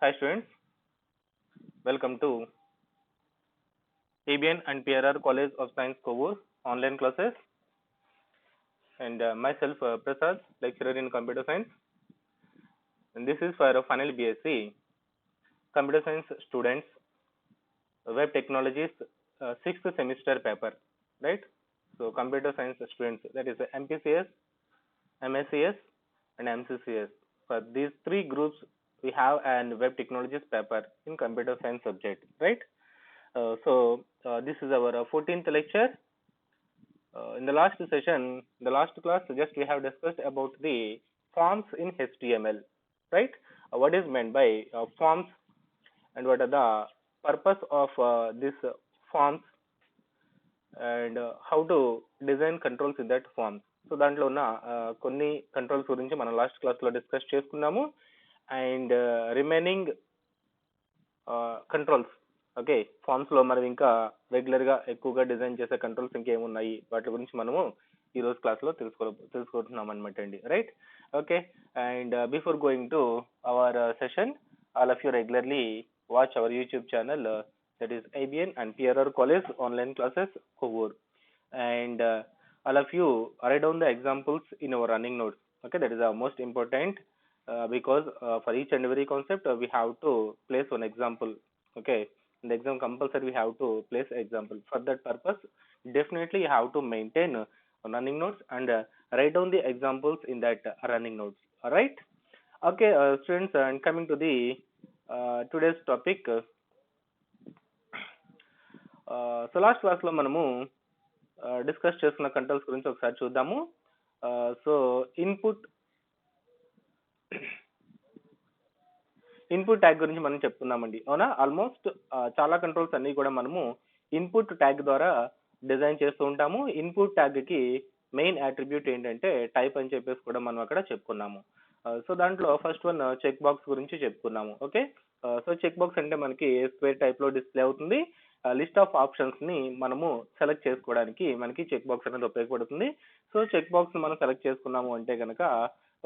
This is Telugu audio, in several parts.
Hi students, welcome to ABN and PRR College of Science Kovur online classes and myself Prasad, lecturer in computer science, and this is for a final BSc computer science students web technologies sixth semester paper, right? So computer science students, that is MPCS, MSCS and MCCS. For these three groups we have an web technologies paper in computer science subject, right? This is our 14th lecture. In the last session, the last class, just we have discussed about the forms in HTML, right? What is meant by forms and what are the purpose of this forms and how to design controls in that forms. So దాంట్లో ఉన్న కొన్ని కంట్రోల్స్ గురించి మనం లాస్ట్ క్లాస్లో డిస్కస్ చేసుకున్నాము and remaining controls okay forms లో మనం ఇంకా రెగ్యులర్ గా ఎక్కువగా డిజైన్ చేసే కంట్రోల్స్ ఇంకేమున్నాయి వాటి గురించి మనము ఈ రోజు క్లాస్ లో తెలుసుకుంటున్నాం అనమాట అండి right okay and before going to our session all of you regularly watch our YouTube channel that is ABN and PRR College online classes Kovur and all of you write down the examples in our running notes. Okay, that is the most important because for each and every concept we have to place one example. Okay, in the exam compulsory we have to place example. For that purpose definitely you have to maintain running notes and write down the examples in that running notes. All right, okay students, and coming to the today's topic. So last క్లాస్లో మనము డిస్కస్ చేసుకున్న కంట్రోల్స్ గురించి ఒకసారి చూద్దాము. సో ఇన్పుట్ ట్యాగ్ గురించి మనం చెప్పుకున్నామండి, అవునా? ఆల్మోస్ట్ చాలా కంట్రోల్స్ అన్ని కూడా మనము ఇన్పుట్ ట్యాగ్ ద్వారా డిజైన్ చేస్తూ ఉంటాము. ఇన్పుట్ ట్యాగ్ కి మెయిన్ అట్రిబ్యూట్ ఏంటంటే టైప్ అని చెప్పేసి కూడా మనం అక్కడ చెప్పుకున్నాము. సో దాంట్లో ఫస్ట్ వన్ చెక్ బాక్స్ గురించి చెప్పుకున్నాము. ఓకే, సో చెక్ బాక్స్ అంటే మనకి స్క్వేర్ టైప్ లో డిస్ప్లే అవుతుంది. లిస్ట్ ఆఫ్ ఆప్షన్స్ ని మనము సెలెక్ట్ చేసుకోవడానికి మనకి చెక్ బాక్స్ అనేది ఉపయోగపడుతుంది. సో చెక్ బాక్స్ మనం సెలెక్ట్ చేసుకున్నాము అంటే కనుక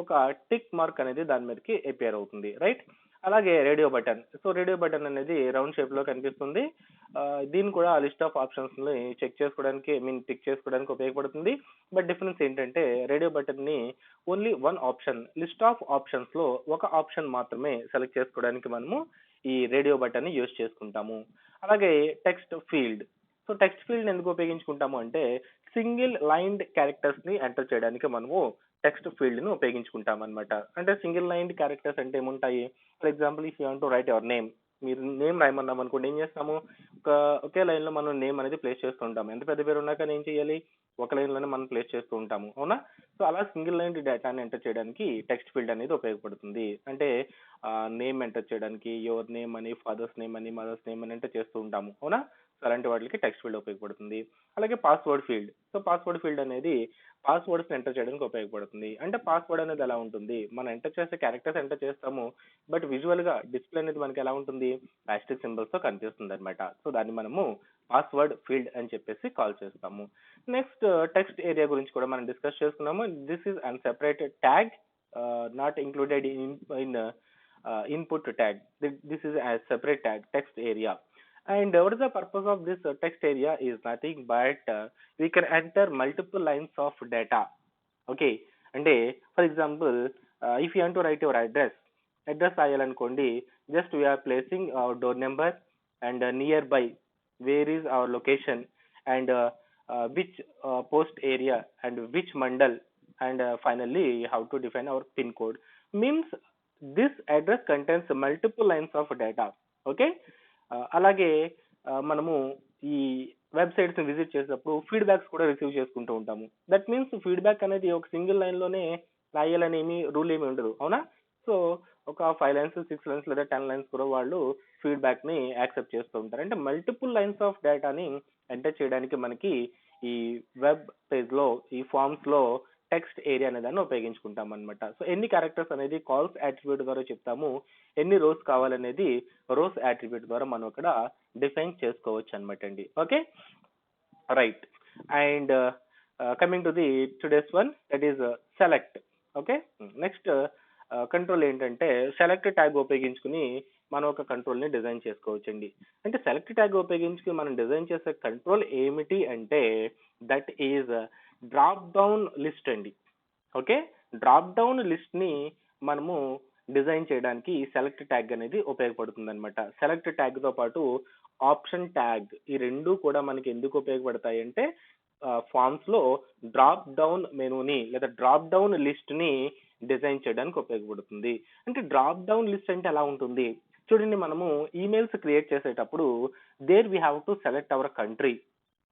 ఒక టిక్ మార్క్ అనేది దాని మీదకి అపియర్ అవుతుంది, రైట్? అలాగే radio button. So radio button అనేది రౌండ్ షేప్ లో కనిపిస్తుంది. దీన్ని కూడా లిస్ట్ ఆఫ్ ఆప్షన్స్ ని చెక్ చేసుకోవడానికి టిక్ చేసుకోవడానికి ఉపయోగపడుతుంది. బట్ డిఫరెన్స్ ఏంటంటే రేడియో బటన్ ని only one option, list of options లో ఒక ఆప్షన్ మాత్రమే సెలెక్ట్ చేసుకోవడానికి మనము ఈ రేడియో బటన్ ని యూజ్ చేసుకుంటాము. అలాగే text field. So text field ఎందుకు ఉపయోగించుకుంటాము అంటే సింగిల్ లైన్డ్ క్యారెక్టర్స్ ని ఎంటర్ చేయడానికి మనము టెక్స్ట్ ఫీల్డ్ ని ఉపయోగించుకుంటాం అనమాట. అంటే సింగిల్ లైన్డ్ క్యారెక్టర్స్ అంటే ఏముంటాయి? For example if you want to write your name, మీరు నేమ్ రాయమన్నాం అనుకోండి, ఏం చేస్తాము? ఒకే లైన్ లో మనం నేమ్ అనేది ప్లేస్ చేస్తూ ఉంటాము. ఎంత పెద్ద పేరు ఉన్నా కానీ ఏం చేయాలి? ఒక లైన్ లోనే మనం ప్లేస్ చేస్తూ ఉంటాము, అవునా? సో అలా సింగిల్ లైన్ డేటాని ఎంటర్ చేయడానికి టెక్స్ట్ ఫీల్డ్ అనేది ఉపయోగపడుతుంది. అంటే నేమ్ ఎంటర్ చేయడానికి యువర్ నేమ్ అని, ఫాదర్స్ నేమ్ అని, మదర్స్ నేమ్ అని ఎంటర్ చేస్తూ ఉంటాము, అవునా? సో అలాంటి వాటికి టెక్స్ట్ ఫీల్డ్ ఉపయోగపడుతుంది. అలాగే password field. So password field అనేది పాస్వర్డ్స్ ఎంటర్ చేయడానికి ఉపయోగపడుతుంది. అంటే పాస్వర్డ్ అనేది ఎలా ఉంటుంది? మనం ఎంటర్ చేసే క్యారెక్టర్స్ ఎంటర్ చేస్తాము, బట్ విజువల్ గా డిస్ప్లే అనేది మనకి ఎలా ఉంటుంది? ఆస్ట్రిక్ సింబల్స్ తో కనిపిస్తుంది అనమాట. సో దాన్ని మనము పాస్వర్డ్ ఫీల్డ్ అని చెప్పేసి కాల్ చేస్తాము. నెక్స్ట్ టెక్స్ట్ ఏరియా గురించి కూడా మనం డిస్కస్ చేసుకున్నాము. This is an separated tag, not included in input tag. This is a separate tag, text area. And what is the purpose of this text area is nothing but we can enter multiple lines of data. Okay, అంటే for example if you want to write your address రాయాలనుకోండి, just we're placing our door number and nearby where is our location and which post area and which mandal and finally how to define our pin code. Means this address contains multiple lines of data. Okay, అలాగే మనము ఈ వెబ్సైట్స్ ని విజిట్ చేసినప్పుడు ఫీడ్బ్యాక్స్ కూడా రిసీవ్ చేసుకుంటూ ఉంటాము. దట్ మీన్స్ ఫీడ్బ్యాక్ అనేది ఒక సింగిల్ లైన్ లోనే రాయాలని రూల్ ఏమి ఉండదు, అవునా? సో ఒక 5 లైన్స్, 6 లైన్స్ లేదా 10 లైన్స్ కూడా వాళ్ళు ఫీడ్బ్యాక్ ని యాక్సెప్ట్ చేస్తూ ఉంటారు. అంటే మల్టిపుల్ లైన్స్ ఆఫ్ డేటాని ఎంటర్ చేయడానికి మనకి ఈ వెబ్ పేజ్ లో, ఈ ఫార్మ్స్ లో టెక్స్ట్ ఏరియా అనే దాన్ని ఉపయోగించుకుంటాం అనమాట. సో ఎన్ని క్యారెక్టర్స్ అనేది కాల్స్ అట్రిబ్యూట్ ద్వారా చెప్తాము, ఎన్ని రోస్ కావాలనేది రోస్ అట్రిబ్యూట్ ద్వారా మనం అక్కడ డిఫైన్ చేసుకోవచ్చు అనమాట అండి. Okay, right. And coming to the today's one, that is select. Okay, next control ఏంటంటే సెలెక్ట్ ట్యాగ్ ఉపయోగించుకుని మనం ఒక కంట్రోల్ని డిజైన్ చేసుకోవచ్చండి. అంటే సెలెక్ట్ ట్యాగ్ ఉపయోగించుకుని మనం డిజైన్ చేసే కంట్రోల్ ఏమిటి అంటే that is drop down list అండి. ఓకే, డ్రాప్ డౌన్ లిస్ట్ ని మనము డిజైన్ చేయడానికి సెలెక్ట్ ట్యాగ్ అనేది ఉపయోగపడుతుంది అనమాట. సెలెక్ట్ ట్యాగ్ తో పాటు ఆప్షన్ ట్యాగ్ ఈ రెండు కూడా మనకి ఎందుకు ఉపయోగపడతాయి అంటే ఫామ్స్ లో డ్రాప్ డౌన్ మెనూని లేదా డ్రాప్ డౌన్ లిస్ట్ ని డిజైన్ చేయడానికి ఉపయోగపడుతుంది. అంటే డ్రాప్ డౌన్ లిస్ట్ అంటే ఎలా ఉంటుంది చూడండి, మనము ఈమెయిల్స్ క్రియేట్ చేసేటప్పుడు there we have to select our country,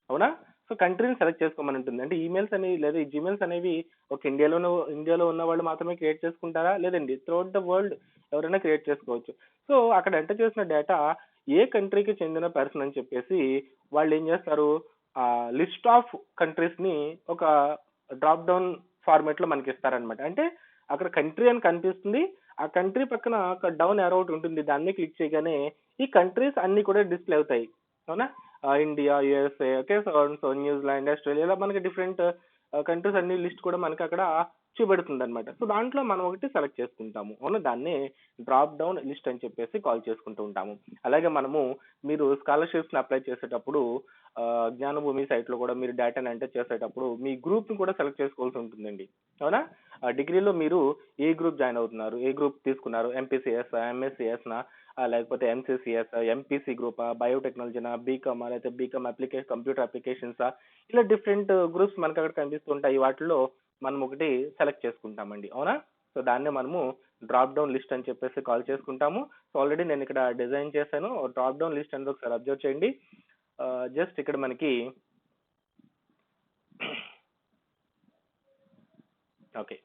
అవునా? సో కంట్రీని సెలెక్ట్ చేసుకోమని ఉంటుంది. అంటే ఈమెయిల్స్ అనేవి లేదా ఈ జీమెయిల్స్ అనేవి ఒక ఇండియాలో ఉన్న వాళ్ళు మాత్రమే క్రియేట్ చేసుకుంటారా? లేదండి, త్రూఅవుట్ ద వరల్డ్ ఎవరైనా క్రియేట్ చేసుకోవచ్చు. సో అక్కడ ఎంటర్ చేసిన డేటా ఏ కంట్రీకి చెందిన పర్సన్ అని చెప్పేసి వాళ్ళు ఏం చేస్తారు, ఆ లిస్ట్ ఆఫ్ కంట్రీస్ ని ఒక డ్రాప్ డౌన్ ఫార్మేట్ లో మనకి ఇస్తారనమాట. అంటే అక్కడ కంట్రీ అని కనిపిస్తుంది, ఆ కంట్రీ పక్కన ఒక డౌన్ యారో ఒకటి ఉంటుంది, దాన్ని క్లిక్ చేయగానే ఈ కంట్రీస్ అన్ని కూడా డిస్ప్లే అవుతాయి, అవునా? India, USA, okay, so New Zealand, Australia, ఇలా మనకి డిఫరెంట్ కంట్రీస్ అన్ని లిస్ట్ కూడా మనకి అక్కడ చూపెడుతుంది అనమాట. సో దాంట్లో మనం ఒకటి సెలెక్ట్ చేసుకుంటాము, అవునా? దాన్ని డ్రాప్ డౌన్ లిస్ట్ అని చెప్పేసి కాల్ చేసుకుంటూ ఉంటాము. అలాగే మనము మీరు స్కాలర్షిప్స్ ని అప్లై చేసేటప్పుడు జ్ఞానభూమి సైట్ లో కూడా మీరు డేటాని ఎంటర్ చేసేటప్పుడు మీ గ్రూప్ ని కూడా సెలెక్ట్ చేసుకోవాల్సి ఉంటుందండి, అవునా? డిగ్రీలో మీరు ఏ గ్రూప్ జాయిన్ అవుతున్నారు, ఏ గ్రూప్ తీసుకున్నారు, ఎంపీసీఎస్, ఎంఎస్సిఎస్ నా, లేకపోతే ఎంసీసీఎస్, ఎంపీసీ గ్రూపా, బయోటెక్నాలజీనా, బీకామా, లేకపోతే బీకామ్ కంప్యూటర్ అప్లికేషన్సా, ఇలా డిఫరెంట్ గ్రూప్స్ మనకు అక్కడ కనిపిస్తుంటాయి. వాటిలో మనం ఒకటి సెలెక్ట్ చేసుకుంటామండి, అవునా? సో దాన్ని మనము డ్రాప్ డౌన్ లిస్ట్ అని చెప్పేసి కాల్ చేసుకుంటాము. సో ఆల్రెడీ నేను ఇక్కడ డిజైన్ చేశాను. డ్రాప్ డౌన్ లిస్ట్ అనేది ఒకసారి అబ్జర్వ్ చేయండి. జస్ట్ ఇక్కడ మనకి ఓకే,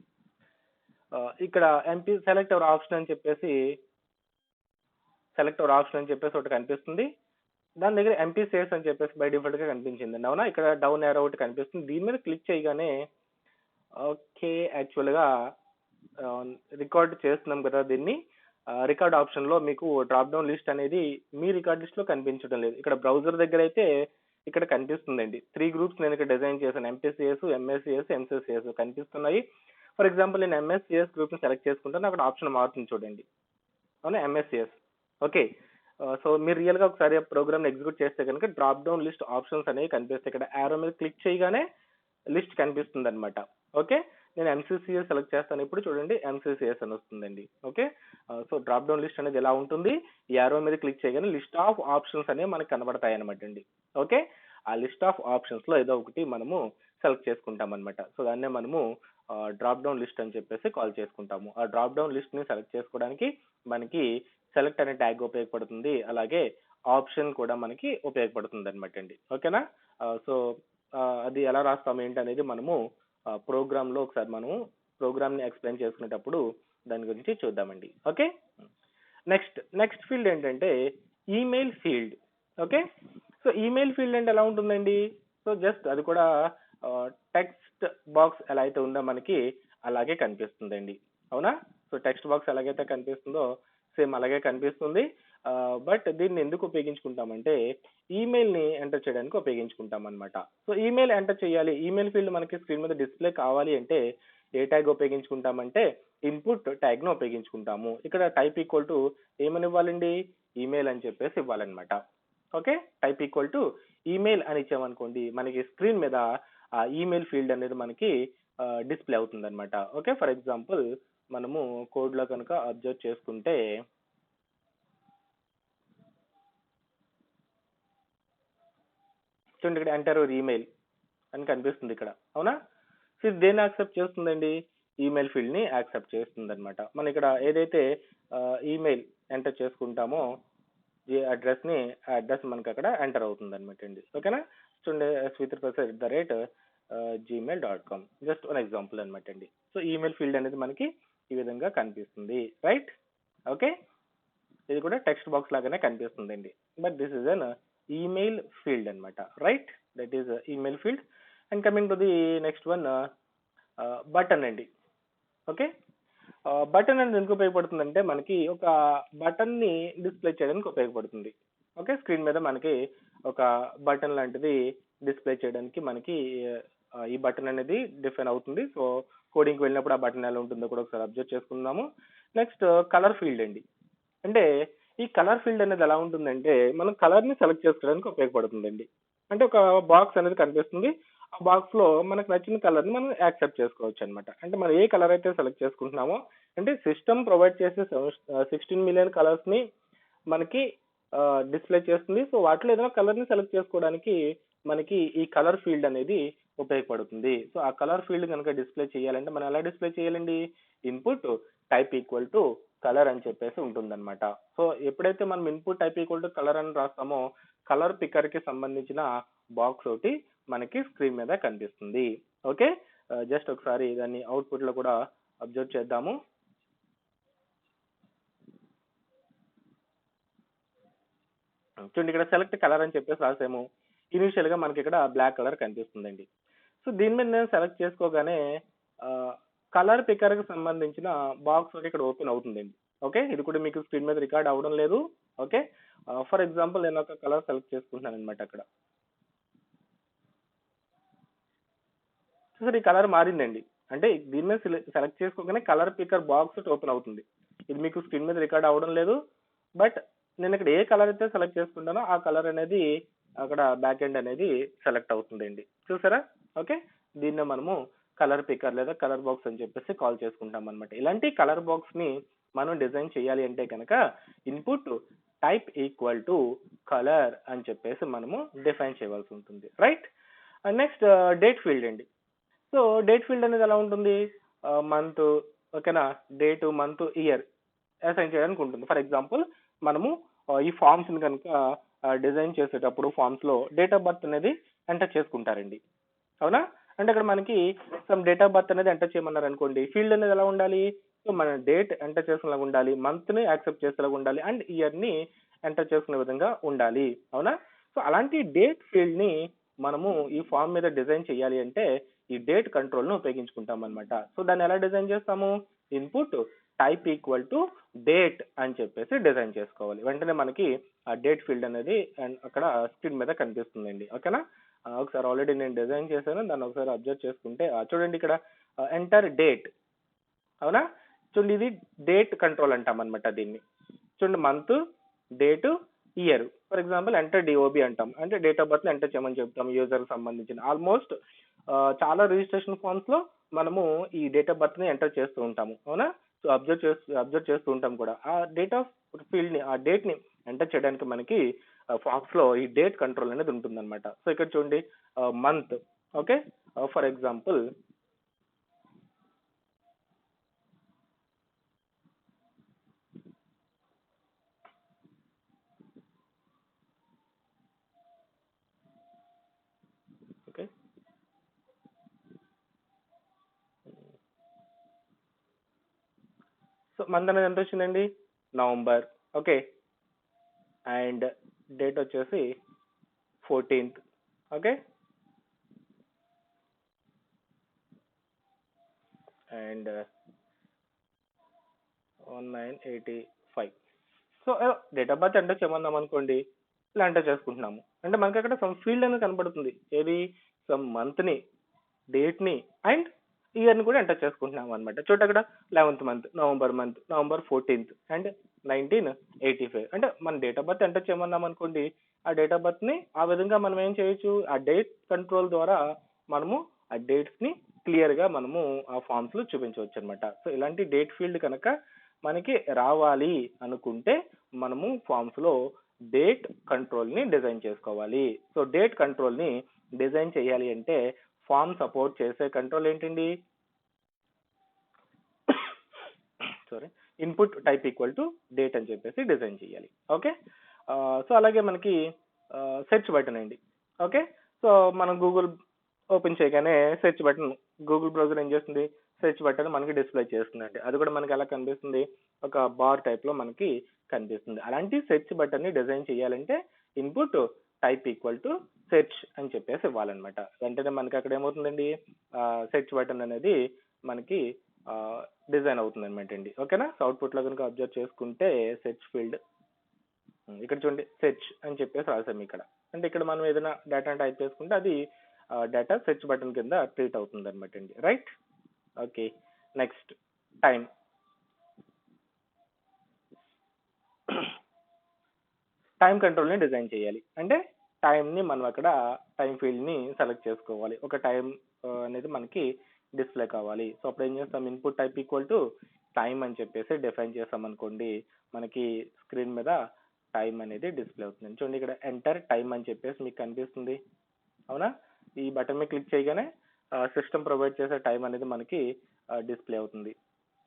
ఇక్కడ ఎంపీ సెలెక్ట్ అవర్ ఆప్షన్ అని చెప్పేసి ఒకటి కనిపిస్తుంది. దాని దగ్గర ఎంపీసీఎస్ అని చెప్పేసి బై డిఫాల్ట్ గా కనిపించింది, అవునా? ఇక్కడ డౌన్ యారో ఒకటి కనిపిస్తుంది, దీని మీద క్లిక్ చేయగానే ఓకే, యాక్చువల్ గా రికార్డ్ చేస్తున్నాం కదా దీన్ని, రికార్డ్ ఆప్షన్ లో మీకు డ్రాప్ డౌన్ లిస్ట్ అనేది మీ రికార్డ్ లిస్ట్ లో కనిపించడం లేదు. ఇక్కడ బ్రౌజర్ దగ్గర అయితే ఇక్కడ కనిపిస్తుందండి. 3 గ్రూప్స్ నేను ఇక్కడ డిజైన్ చేశాను, ఎంపీసీఎస్, ఎంఎస్సిఎస్, ఎంసీసీఎస్ కనిపిస్తున్నాయి. ఫర్ ఎగ్జాంపుల్ నేను ఎంఎస్సిఎస్ గ్రూప్ ని సెలెక్ట్ చేసుకుంటాను, అక్కడ ఆప్షన్ మారుతుంది చూడండి, అవునా? MSCS, okay. సో మీరు రియల్ గా ఒకసారి ప్రోగ్రామ్ ఎగ్జిక్యూట్ చేస్తే కనుక డ్రాప్ డౌన్ లిస్ట్ ఆప్షన్స్ అనేవి కనిపిస్తాయి. ఇక్కడ యారో మీద క్లిక్ చేయగానే లిస్ట్ కనిపిస్తుంది అనమాట. ఓకే, నేను ఎంసీసీఎస్ సెలెక్ట్ చేస్తాను, ఇప్పుడు చూడండి ఎంసీసీఎస్ అని వస్తుందండి. Okay, so drop down list అనేది ఎలా ఉంటుంది, ఈ యారో మీద క్లిక్ చేయగానే లిస్ట్ ఆఫ్ ఆప్షన్స్ అనేవి మనకు కనబడతాయి అనమాట అండి. ఓకే, ఆ లిస్ట్ ఆఫ్ ఆప్షన్స్ లో ఏదో ఒకటి మనము సెలెక్ట్ చేసుకుంటాం అనమాట. సో దాన్నే మనము డ్రాప్ డౌన్ లిస్ట్ అని చెప్పేసి కాల్ చేసుకుంటాము. ఆ డ్రాప్ డౌన్ లిస్ట్ ని సెలెక్ట్ చేసుకోవడానికి మనకి సెలెక్ట్ అనే ట్యాగ్ ఉపయోగపడుతుంది, అలాగే ఆప్షన్ కూడా మనకి ఉపయోగపడుతుంది అనమాట అండి. ఓకేనా? సో అది ఎలా రాస్తాం ఏంటి అనేది మనము ప్రోగ్రామ్ లో ఒకసారి మనము ప్రోగ్రామ్ ని ఎక్స్ప్లెయిన్ చేసుకునేటప్పుడు దాని గురించి చూద్దామండి. ఓకే, నెక్స్ట్ ఫీల్డ్ ఏంటంటే email field. Okay, so email field అంటే ఎలా ఉంటుందండి, సో జస్ట్ అది కూడా టెక్స్ట్ బాక్స్ ఎలా అయితే ఉందో మనకి అలాగే కనిపిస్తుందండి, అవునా? సో టెక్స్ట్ బాక్స్ ఎలాగైతే కనిపిస్తుందో సేమ్ అలాగే కనిపిస్తుంది. బట్ దీన్ని ఎందుకు ఉపయోగించుకుంటామంటే ఈమెయిల్ ని ఎంటర్ చేయడానికి ఉపయోగించుకుంటాం అనమాట. సో ఈమెయిల్ ఎంటర్ చేయాలి, ఈమెయిల్ ఫీల్డ్ మనకి స్క్రీన్ మీద డిస్ప్లే కావాలి అంటే ఏ ట్యాగ్ ఉపయోగించుకుంటామంటే ఇన్పుట్ ట్యాగ్ ను ఉపయోగించుకుంటాము. ఇక్కడ టైప్ ఈక్వల్ టు ఏమని ఇవ్వాలండి, ఈమెయిల్ అని చెప్పేసి ఇవ్వాలన్నమాట. Okay, type equal to email అని ఇచ్చామనుకోండి మనకి స్క్రీన్ మీద ఆ ఈమెయిల్ ఫీల్డ్ అనేది మనకి డిస్ప్లే అవుతుంది అనమాట. ఓకే, ఫర్ ఎగ్జాంపుల్ మనము కోడ్ లో కనుక అబ్జర్వ్ చేసుకుంటే చూడండి, ఇక్కడ ఎంటర్ యువర్ ఈమెయిల్ అని కనిపిస్తుంది ఇక్కడ, అవునా? సో ఇది దేన్ని యాక్సెప్ట్ చేస్తుందండి, ఈమెయిల్ ఫీల్డ్ ని యాక్సెప్ట్ చేస్తుంది అనమాట. మనం ఇక్కడ ఏదైతే ఈమెయిల్ ఎంటర్ చేసుకుంటామో ఈ అడ్రస్ ని, ఆ అడ్రస్ మనకి అక్కడ ఎంటర్ అవుతుంది అనమాట అండి. ఓకేనా? చూడండి, sweetrprasad@gmail.com జస్ట్ వన్ ఎగ్జాంపుల్ అనమాట అండి. సో ఈమెయిల్ ఫీల్డ్ అనేది మనకి ఈ విధంగా కనిపిస్తుంది, రైట్? ఓకే, ఇది కూడా టెక్స్ట్ బాక్స్ లాగానే కనిపిస్తుందండి, but this is an email field అనమాట, right? That is email field. And coming to the next one, button అండి. ఓకే, బటన్ అనేది ఎందుకు ఉపయోగపడుతుందంటే మనకి ఒక బటన్ ని డిస్ప్లే చేయడానికి ఉపయోగపడుతుంది. ఓకే, స్క్రీన్ మీద మనకి ఒక బటన్ లాంటిది డిస్ప్లే చేయడానికి మనకి ఈ బటన్ అనేది డిఫైన్ అవుతుంది. సో కోడింగ్కి వెళ్ళినప్పుడు ఆ బటన్ ఎలా ఉంటుందో కూడా ఒకసారి అబ్జర్వ్ చేసుకుందాము. నెక్స్ట్ కలర్ ఫీల్డ్ అండి. అంటే ఈ కలర్ ఫీల్డ్ అనేది ఎలా ఉంటుందంటే మనం కలర్ ని సెలెక్ట్ చేసుకోవడానికి ఉపయోగపడుతుందండి. అంటే ఒక బాక్స్ అనేది కనిపిస్తుంది. ఆ బాక్స్ లో మనకు నచ్చిన కలర్ ని మనం యాక్సెప్ట్ చేసుకోవచ్చు అనమాట. అంటే మనం ఏ కలర్ అయితే సెలెక్ట్ చేసుకుంటున్నామో, అంటే సిస్టమ్ ప్రొవైడ్ చేసే 16 మిలియన్ కలర్స్ ని మనకి డిస్ప్లే చేస్తుంది. సో వాటిలో ఏదైనా కలర్ ని సెలెక్ట్ చేసుకోవడానికి మనకి ఈ కలర్ ఫీల్డ్ అనేది ఉపయోగపడుతుంది. సో ఆ కలర్ ఫీల్డ్ కనుక డిస్ప్లే చేయాలంటే మనం ఎలా డిస్ప్లే చేయాలండి? Input type equal to colour అని చెప్పేసి ఉంటుందన్నమాట. సో ఎప్పుడైతే మనం input type equal to colour అని రాస్తామో, కలర్ పికర్ కి సంబంధించిన బాక్స్ ఒకటి మనకి స్క్రీన్ మీద కనిపిస్తుంది. ఓకే, జస్ట్ ఒకసారి దాన్ని అవుట్పుట్ లో కూడా అబ్జర్వ్ చేద్దాము. చూడండి, ఇక్కడ సెలెక్ట్ కలర్ అని చెప్పేసి రాసాము. ఇనిషియల్ గా మనకి ఇక్కడ బ్లాక్ కలర్ కనిపిస్తుందండి. సో దీని మీద నేను సెలెక్ట్ చేసుకోగానే కలర్ పికర్ కి సంబంధించిన బాక్స్ ఒకటి ఇక్కడ ఓపెన్ అవుతుందండి. ఓకే, ఇది కూడా మీకు స్క్రీన్ మీద రికార్డ్ అవ్వడం లేదు. ఓకే, ఫర్ ఎగ్జాంపుల్ నేను ఒక కలర్ సెలెక్ట్ చేసుకుంటున్నాను అనమాట. అక్కడ చూసారు, ఈ కలర్ మారిందండి. అంటే దీని మీద సెలెక్ట్ చేసుకోగానే కలర్ పికర్ బాక్స్ ఓపెన్ అవుతుంది. ఇది మీకు స్క్రీన్ మీద రికార్డ్ అవ్వడం లేదు. బట్ నేను ఇక్కడ ఏ కలర్ అయితే సెలెక్ట్ చేసుకుంటానో ఆ కలర్ అనేది అక్కడ బ్యాక్ ఎండ్ అనేది సెలెక్ట్ అవుతుందండి. చూసారా? ఓకే, దీన్నే మనము కలర్ పికర్ లేదా కలర్ బాక్స్ అని చెప్పేసి కాల్ చేసుకుంటాం అనమాట. ఇలాంటి కలర్ బాక్స్ ని మనం డిజైన్ చేయాలి అంటే కనుక input type equal to colour అని చెప్పేసి మనము డిఫైన్ చేయవలసి ఉంటుంది. రైట్, నెక్స్ట్ డేట్ ఫీల్డ్ అండి. సో డేట్ ఫీల్డ్ అనేది ఎలా ఉంటుంది? మంత్, ఓకేనా, డేట్, మంత్, ఇయర్ అసైన్ చేయడానికి ఉంటుంది. ఫర్ ఎగ్జాంపుల్ మనము ఈ ఫార్మ్స్ ని కనుక డిజైన్ చేసేటప్పుడు ఫార్మ్స్ లో డేట్ ఆఫ్ బర్త్ అనేది ఎంటర్ చేసుకుంటారండి. అవునా? అంటే అక్కడ మనకి సమ్ డేట్ ఆఫ్ బర్త్ అనేది ఎంటర్ చేయమన్నారు అనుకోండి, ఫీల్డ్ అనేది ఎలా ఉండాలి? సో మన డేట్ ఎంటర్ చేసేలాగా ఉండాలి, మంత్ ని యాక్సెప్ట్ చేసేలాగా ఉండాలి, అండ్ ఇయర్ ని ఎంటర్ చేసుకునే విధంగా ఉండాలి. అవునా? సో అలాంటి డేట్ ఫీల్డ్ ని మనము ఈ ఫామ్ మీద డిజైన్ చేయాలి అంటే ఈ డేట్ కంట్రోల్ ను ఉపయోగించుకుంటాం అనమాట. సో దాన్ని ఎలా డిజైన్ చేస్తాము? Input type equal to date అని చెప్పేసి డిజైన్ చేసుకోవాలి. వెంటనే మనకి ఆ డేట్ ఫీల్డ్ అనేది అక్కడ స్క్రీన్ మీద కనిపిస్తుందండి. ఓకేనా? ఒకసారి ఆల్రెడీ నేను డిజైన్ చేశాను, దాన్ని ఒకసారి అబ్జర్వ్ చేసుకుంటే చూడండి, ఇక్కడ ఎంటర్ డేట్. అవునా? చూడండి, ఇది డేట్ కంట్రోల్ అంటాం అనమాట దీన్ని. చూడండి, month, date, year. For example enter DOB అంటాం, అంటే డేట్ ఆఫ్ బర్త్ ఎంటర్ చేయమని చెప్తాం యూజర్ సంబంధించిన. ఆల్మోస్ట్ చాలా రిజిస్ట్రేషన్ ఫామ్స్ లో మనము ఈ డేట్ ఆఫ్ బర్త్ ని ఎంటర్ చేస్తూ ఉంటాము. అవునా? సో అబ్జర్వ్ చేస్తూ ఉంటాం కూడా. ఆ డేట్ ఆఫ్ ఫీల్డ్ ని, ఆ డేట్ ని ఎంటర్ చేయడానికి మనకి ఫామ్స్ లో ఈ డేట్ కంట్రోల్ అనేది ఉంటుందన్నమాట. సో ఇక్కడ చూడండి, month. Okay, for example okay, so month అనేది ఎంత వచ్చిందండి? నవంబర్. ఓకే, అండ్ డేట్ వచ్చేసి 14th. Okay, and 1985. So date of birth enter చేయమన్నాం అనుకోండి, ఇలా ఎంటర్ చేసుకుంటున్నాము. అంటే మనకి అక్కడ సమ్ ఫీల్డ్ అనేది కనపడుతుంది. ఏది? సమ్ మంత్ ని, డేట్ ని అండ్ ఇయర్ ని కూడా ఎంటర్ చేసుకుంటున్నాం అనమాట. చూడండి, అక్కడ 11th month, November 14th and 1985. అంటే మన డేట్ ఆఫ్ బర్త్ ఎంటర్ చేయమన్నాం అనుకోండి, ఆ డేట్ ఆఫ్ బర్త్ ని ఆ విధంగా మనం ఏం చేయొచ్చు? ఆ డేట్ కంట్రోల్ ద్వారా మనము ఆ డేట్స్ ని క్లియర్ గా మనము ఆ ఫామ్స్ లో చూపించవచ్చు అనమాట. సో ఇలాంటి డేట్ ఫీల్డ్ కనుక మనకి రావాలి అనుకుంటే మనము ఫామ్స్ లో డేట్ కంట్రోల్ ని డిజైన్ చేసుకోవాలి. సో డేట్ కంట్రోల్ ని డిజైన్ చేయాలి అంటే ఫామ్ సపోర్ట్ చేసే కంట్రోల్ ఏంటండి? Sorry, input type equal to date అని చెప్పేసి డిజైన్ చేయాలి. ఓకే, సో అలాగే మనకి సెర్చ్ బటన్ అండి. ఓకే, సో మనం గూగుల్ ఓపెన్ చేయగానే సెర్చ్ బటన్, గూగుల్ బ్రౌజర్ ఏం చేస్తుంది? సెర్చ్ బటన్ మనకి డిస్ప్లే చేస్తుందండి. అది కూడా మనకి ఎలా కనిపిస్తుంది? ఒక బార్ టైప్ లో మనకి కనిపిస్తుంది. అలాంటి సెర్చ్ బటన్ ని డిజైన్ చేయాలంటే input type equal to search అని చెప్పేసి ఇవ్వాలన్నమాట. వెంటనే మనకి అక్కడ ఏమవుతుందండి? సెర్చ్ బటన్ అనేది మనకి డిజైన్ అవుతుంది అనమాట అండి. ఓకేనా? అవుట్పుట్ లో కనుక అబ్జర్వ్ చేసుకుంటే సెర్చ్ ఫీల్డ్ ఇక్కడ చూడండి, సెర్చ్ అని చెప్పేసి రాసాము ఇక్కడ. అంటే ఇక్కడ మనం ఏదైనా డేటా టైప్ చేసుకుంటే అది డేటా సెర్చ్ బటన్ కింద ట్రీట్ అవుతుంది అనమాట అండి. Right? Okay. Next time. Time కంట్రోల్ని డిజైన్ చేయాలి. అంటే టైంని మనం అక్కడ టైం ఫీల్డ్ని సెలెక్ట్ చేసుకోవాలి. ఒక టైం అనేది మనకి డిస్ప్లే కావాలి. సో అప్పుడు ఏం చేస్తాం, input type equal to time అని చెప్పేసి డిఫైన్ చేస్తాం అనుకోండి, మనకి స్క్రీన్ మీద టైం అనేది డిస్ప్లే అవుతుంది. చూడండి ఇక్కడ ఎంటర్ టైం అని చెప్పేసి మీకు కనిపిస్తుంది, అవునా? ఈ బటన్ మీద క్లిక్ చేయగానే సిస్టమ్ ప్రొవైడ్ చేసే టైం అనేది మనకి డిస్ప్లే అవుతుంది.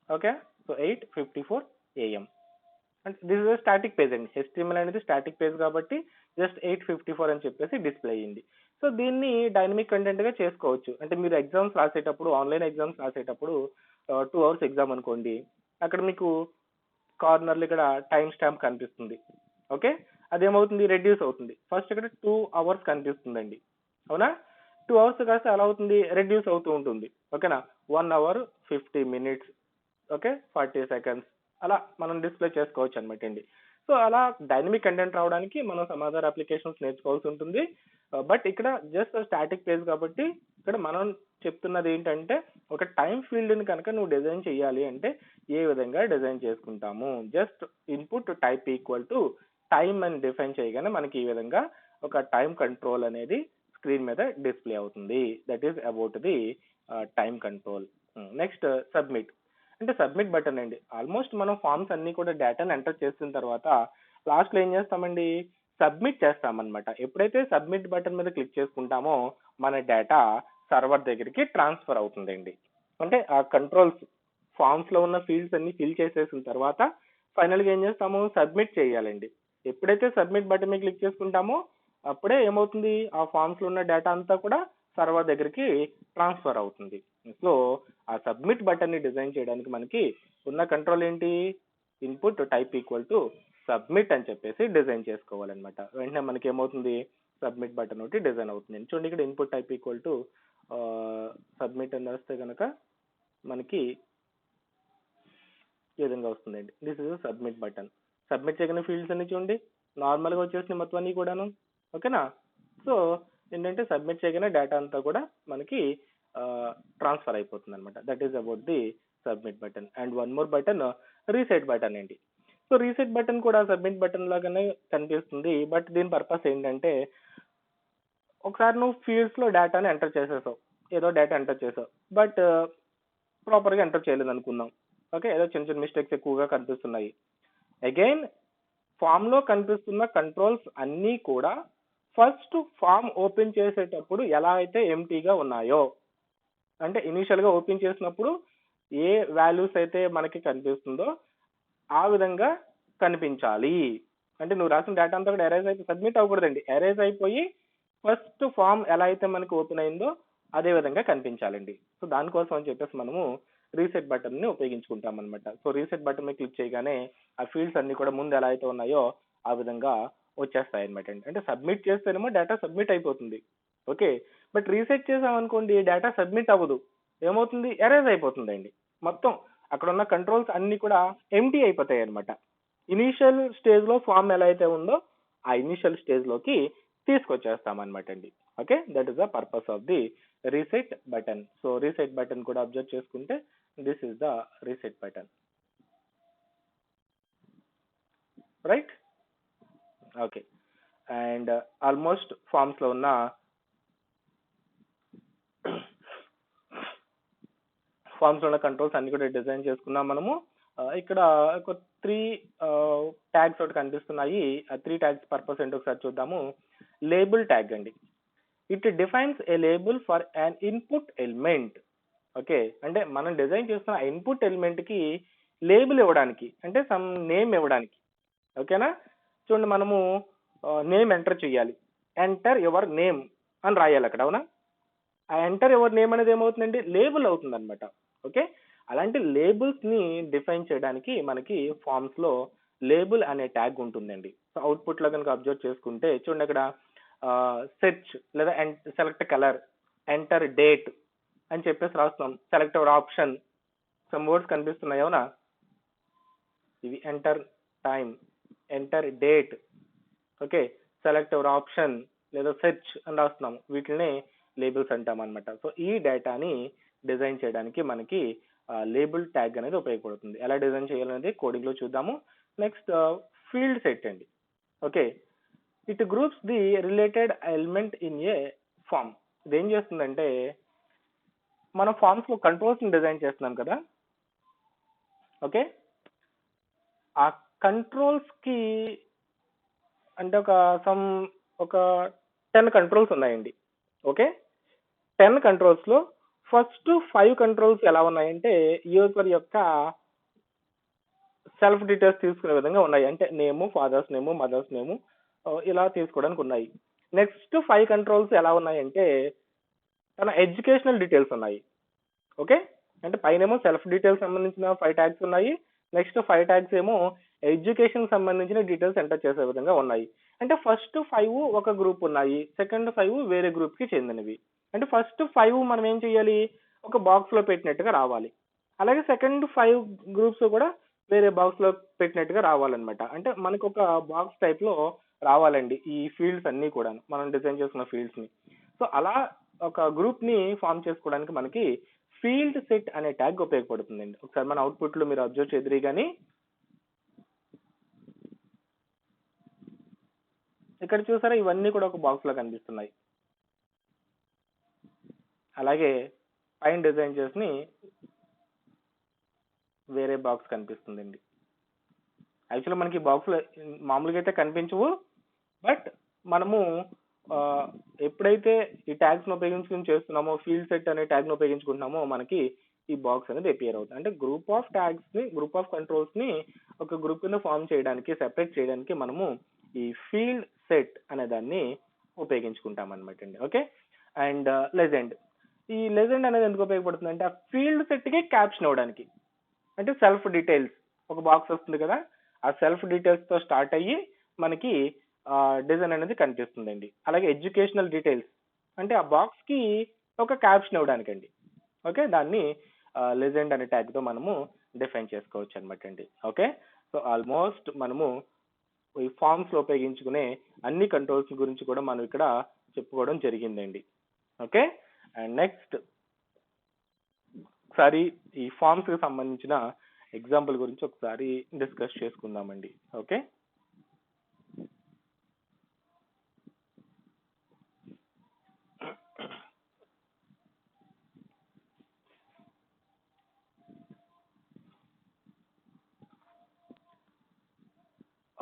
Okay, so 8:54 AM. అంటే దిస్ ఇస్ స్టాటిక్ పేజ్ అండి. HTML అనేది స్టాటిక్ పేజ్ కాబట్టి జస్ట్ 8:54 అని చెప్పేసి డిస్ప్లే అయ్యింది. సో దీన్ని డైనమిక్ కంటెంట్ గా చేసుకోవచ్చు. అంటే మీరు ఎగ్జామ్స్ రాసేటప్పుడు, ఆన్లైన్ ఎగ్జామ్స్ రాసేటప్పుడు 2 hours ఎగ్జామ్ అనుకోండి, అక్కడ మీకు కార్నర్లో ఇక్కడ టైం స్టాంప్ కనిపిస్తుంది. ఓకే, అదేమవుతుంది, రెడ్యూస్ అవుతుంది. ఫస్ట్ ఇక్కడ 2 hours కనిపిస్తుందండి, అవునా? 2 hours కాస్త ఎలా అవుతుంది, రెడ్యూస్ అవుతూ ఉంటుంది. ఓకేనా, 1 hour 50 minutes, ఓకే, 40 seconds అలా మనం డిస్ప్లే చేసుకోవచ్చు అనమాట అండి. సో అలా డైనమిక్ కంటెంట్ రావడానికి మనం సమ్ అదర్ అప్లికేషన్స్ నేర్చుకోవాల్సి ఉంటుంది. బట్ ఇక్కడ జస్ట్ స్టాటిక్ పేజ్ కాబట్టి ఇక్కడ మనం చెప్తున్నది ఏంటంటే, ఒక టైం ఫీల్డ్ని కనుక నువ్వు డిజైన్ చేయాలి అంటే ఏ విధంగా డిజైన్ చేసుకుంటాము, just input type equal to time అని డిఫైన్ చేయగానే మనకి ఈ విధంగా ఒక టైం కంట్రోల్ అనేది స్క్రీన్ మీద డిస్ప్లే అవుతుంది. That is about the time control. Next submit. అంటే సబ్మిట్ బటన్ అండి. ఆల్మోస్ట్ మనం ఫామ్స్ అన్ని కూడా డేటాను ఎంటర్ చేసిన తర్వాత లాస్ట్లో ఏం చేస్తామండి, సబ్మిట్ చేస్తామన్నమాట. ఎప్పుడైతే సబ్మిట్ బటన్ మీద క్లిక్ చేసుకుంటామో మన డేటా సర్వర్ దగ్గరికి ట్రాన్స్ఫర్ అవుతుందండి. అంటే ఆ కంట్రోల్స్ ఫామ్స్ లో ఉన్న ఫీల్డ్స్ అన్ని ఫిల్ చేసేసిన తర్వాత ఫైనల్ గా ఏం చేస్తాము, సబ్మిట్ చేయాలండి. ఎప్పుడైతే సబ్మిట్ బటన్ మీద క్లిక్ చేసుకుంటామో అప్పుడే ఏమవుతుంది, ఆ ఫామ్స్ లో ఉన్న డేటా అంతా కూడా సర్వర్ దగ్గరికి ట్రాన్స్ఫర్ అవుతుంది. సో ఆ సబ్మిట్ బటన్ ని డిజైన్ చేయడానికి మనకి ఉన్న కంట్రోల్ ఏంటి, input type equal to submit అని చెప్పేసి డిజైన్ చేసుకోవాలన్నమాట. వెంటనే మనకి ఏమవుతుంది, సబ్మిట్ బటన్ ఒకటి డిజైన్ అవుతుంది. చూడండి ఇక్కడ input type equal to submit అని రాస్తే కనుక మనకి ఈ విధంగా వస్తుందండి. This is submit button. Submit చేయగానే ఫీల్డ్స్ అన్ని చూడండి నార్మల్గా వచ్చేసినాయి మొత్తం అన్ని కూడాను. ఓకేనా, సో ఏంటంటే సబ్మిట్ చేయగానే డేటా అంతా కూడా మనకి ట్రాన్స్ఫర్ అయిపోతుంది అనమాట. That is about the submit button. And one more button, reset button అండి. సో రీసెట్ బటన్ కూడా సబ్మిట్ బటన్ లాగానే కనిపిస్తుంది. బట్ దీని పర్పస్ ఏంటంటే, ఒకసారి నువ్వు ఫీల్డ్స్ లో డేటాని ఎంటర్ చేసేసావు, ఏదో డేటా ఎంటర్ చేసావు, బట్ ప్రాపర్గా ఎంటర్ చేయలేదు అనుకుందాం. ఓకే, ఏదో చిన్న చిన్న మిస్టేక్స్ ఎక్కువగా కనిపిస్తున్నాయి. అగైన్ ఫామ్ లో కనిపిస్తున్న కంట్రోల్స్ అన్నీ కూడా ఫస్ట్ ఫామ్ ఓపెన్ చేసేటప్పుడు ఎలా అయితే ఎంటీగా ఉన్నాయో, అంటే ఇనీషియల్ గా ఓపెన్ చేసినప్పుడు ఏ వాల్యూస్ అయితే మనకి కనిపిస్తుందో ఆ విధంగా కనిపించాలి. అంటే నువ్వు రాసిన డేటా అంతా కూడా ఎరేజ్ అయితే సబ్మిట్ అవ్వకూడదండి. ఎరేజ్ అయిపోయి ఫస్ట్ ఫామ్ ఎలా అయితే మనకి ఓపెన్ అయిందో అదే విధంగా కనిపించాలండి. సో దానికోసం అని చెప్పేసి మనము రీసెట్ బటన్ ని ఉపయోగించుకుంటాం అనమాట. సో రీసెట్ బటన్ మీద క్లిక్ చేయగానే ఆ ఫీల్డ్స్ అన్ని కూడా ముందు ఎలా అయితే ఉన్నాయో ఆ విధంగా వచ్చేస్తాయి అనమాట. అంటే సబ్మిట్ చేస్తేనేమో డేటా సబ్మిట్ అయిపోతుంది. ఓకే, బట్ రీసెట్ చేసామనుకోండి డేటా సబ్మిట్ అవ్వదు, ఏమవుతుంది, ఎరేజ్ అయిపోతుందండి. మొత్తం అక్కడ ఉన్న కంట్రోల్స్ అన్ని కూడా ఎంటీ అయిపోతాయి అనమాట. ఇనీషియల్ స్టేజ్ లో ఫామ్ ఎలా అయితే ఉందో ఆ ఇనీషియల్ స్టేజ్ లోకి తీసుకొచ్చేస్తాం అనమాట అండి. Okay, that is the purpose of the reset button. So reset button కూడా అబ్జర్వ్ చేసుకుంటే this is the reset button, right? Okay, and almost forms లో ఉన్న ఫామ్స్ లో ఉన్న కంట్రోల్స్ అన్ని కూడా డిజైన్ చేసుకున్నాం మనము. ఇక్కడ ఒక 3 ట్యాగ్స్ ఒకటి కనిపిస్తున్నాయి. ఆ 3 ట్యాగ్స్ పర్పస్ ఏంటో ఒకసారి చూద్దాము. లేబుల్ ట్యాగ్ అండి. It defines A label for an input element. Okay, అంటే మనం డిజైన్ చేస్తున్న ఇన్పుట్ ఎలిమెంట్ కి లేబుల్ ఇవ్వడానికి, అంటే సమ్ నేమ్ ఇవ్వడానికి. ఓకేనా, చూడండి మనము నేమ్ ఎంటర్ చేయాలి. ఎంటర్ యువర్ నేమ్ అని రాయాలి అక్కడ, అవునా? ఆ ఎంటర్ యువర్ నేమ్ అనేది ఏమవుతుందండి, లేబుల్ అవుతుంది అనమాట. ఓకే, అలాంటి లేబుల్స్ ని డిఫైన్ చేయడానికి మనకి ఫామ్స్ లో లేబుల్ అనే ట్యాగ్ ఉంటుందండి. సో అవుట్పుట్ లో కనుక అబ్జర్వ్ చేసుకుంటే చూడండి అక్కడ సెర్చ్ లేదా సెలెక్ట్ కలర్, ఎంటర్ డేట్ అని చెప్పేసి రాస్తాం. Select our option, some words కనిపిస్తున్నాయి, అవునా? ఇవి enter time, enter date, okay, select our option లేదా సెర్చ్ అని రాస్తున్నాము. వీటిని లేబుల్స్ అంటాం అనమాట. సో ఈ డేటాని డిజైన్ చేయడానికి మనకి లేబుల్ ట్యాగ్ అనేది ఉపయోగపడుతుంది. ఎలా డిజైన్ చేయాలనేది కోడింగ్లో చూద్దాము. నెక్స్ట్ ఫీల్డ్ సెట్ అండి. Okay, it groups the related element in a form. ఇది ఏం చేస్తుందంటే మనం ఫామ్స్ లో కంట్రోల్స్ ని డిజైన్ చేస్తున్నాం కదా. ఓకే, ఆ కంట్రోల్స్ కి అంటే ఒక 10 కంట్రోల్స్ ఉన్నాయండి. ఓకే, 10 కంట్రోల్స్ లో ఫస్ట్ 5 కంట్రోల్స్ ఎలా ఉన్నాయంటే యూజర్ యొక్క సెల్ఫ్ డీటెయిల్స్ తీసుకునే విధంగా ఉన్నాయి. అంటే నేము, ఫాదర్స్ నేము, మదర్స్ నేము ఇలా తీసుకోవడానికి ఉన్నాయి. నెక్స్ట్ 5 కంట్రోల్స్ ఎలా ఉన్నాయంటే తన ఎడ్యుకేషనల్ డీటెయిల్స్ ఉన్నాయి. ఓకే, అంటే పైనేమో సెల్ఫ్ డీటెయిల్స్ సంబంధించిన 5 ట్యాగ్స్ ఉన్నాయి. నెక్స్ట్ 5 ట్యాగ్స్ ఏమో ఎడ్యుకేషన్ సంబంధించిన డీటెయిల్స్ ఎంటర్ చేసే విధంగా ఉన్నాయి. అంటే ఫస్ట్ 5 ఒక గ్రూప్ ఉన్నాయి, సెకండ్ 5 వేరే గ్రూప్ కి చెందినవి. అంటే ఫస్ట్ 5 మనం ఏం చేయాలి, ఒక బాక్స్ లో పెట్టినట్టుగా రావాలి. అలాగే సెకండ్ 5 గ్రూప్స్ కూడా వేరే బాక్స్ లో పెట్టినట్టుగా రావాలన్నమాట. అంటే మనకు ఒక బాక్స్ టైప్ లో రావాలండి ఈ ఫీల్డ్స్ అన్ని కూడా మనం డిజైన్ చేసుకున్న ఫీల్డ్స్ ని. సో అలా ఒక గ్రూప్ ని ఫామ్ చేసుకోవడానికి మనకి ఫీల్డ్ సెట్ అనే ట్యాగ్ ఉపయోగపడుతుందండి. ఒకసారి మన అవుట్పుట్ లో మీరు అబ్జర్వ్ చేద్దరు కానీ ఇక్కడ చూసారా ఇవన్నీ కూడా ఒక బాక్స్ లో కనిపిస్తున్నాయి. అలాగే పైన డిజైన్ చేసి వేరే బాక్స్ కనిపిస్తుందండి. యాక్చువల్గా మనకి బాక్స్ లో మామూలుగా అయితే కనిపించవు, బట్ మనము ఎప్పుడైతే ఈ ట్యాగ్స్ ను ఉపయోగించుకుని చేస్తున్నామో ఫీల్డ్ సెట్ అనే ట్యాగ్ ను ఉపయోగించుకుంటున్నామో మనకి ఈ బాక్స్ అనేది అపియర్ అవుతుంది. అంటే గ్రూప్ ఆఫ్ ట్యాగ్స్ ని, గ్రూప్ ఆఫ్ కంట్రోల్స్ ని ఒక గ్రూప్ కింద ఫామ్ చేయడానికి, సెపరేట్ చేయడానికి మనము ఈ ఫీల్డ్ సెట్ అనే దాన్ని ఉపయోగించుకుంటాం అనమాట అండి. Okay, and legend. ఈ లెజెండ్ అనేది ఎందుకు ఉపయోగపడుతుంది అంటే ఆ ఫీల్డ్ సెట్ కి క్యాప్షన్ ఇవ్వడానికి. అంటే సెల్ఫ్ డీటెయిల్స్ ఒక బాక్స్ వస్తుంది కదా, ఆ సెల్ఫ్ డీటెయిల్స్ తో స్టార్ట్ అయ్యి మనకి డిజైన్ అనేది కనిపిస్తుందండి. అలాగే ఎడ్యుకేషనల్ డీటెయిల్స్ అంటే ఆ బాక్స్ కి ఒక క్యాప్షన్ ఇవ్వడానికండి. ఓకే, దాన్ని లెజెండ్ అనే ట్యాగ్ తో మనము డిఫైన్ చేసుకోవచ్చు అనమాట అండి. ఓకే, సో ఆల్మోస్ట్ మనము ఈ ఫామ్స్ లో ఉపయోగించుకునే అన్ని కంట్రోల్స్ గురించి కూడా మనం ఇక్కడ చెప్పుకోవడం జరిగిందండి. ఓకే, అండ్ నెక్స్ట్ ఒకసారి ఈ ఫామ్స్ కి సంబంధించిన ఎగ్జాంపుల్ గురించి ఒకసారి డిస్కస్ చేసుకుందామండి. ఓకే,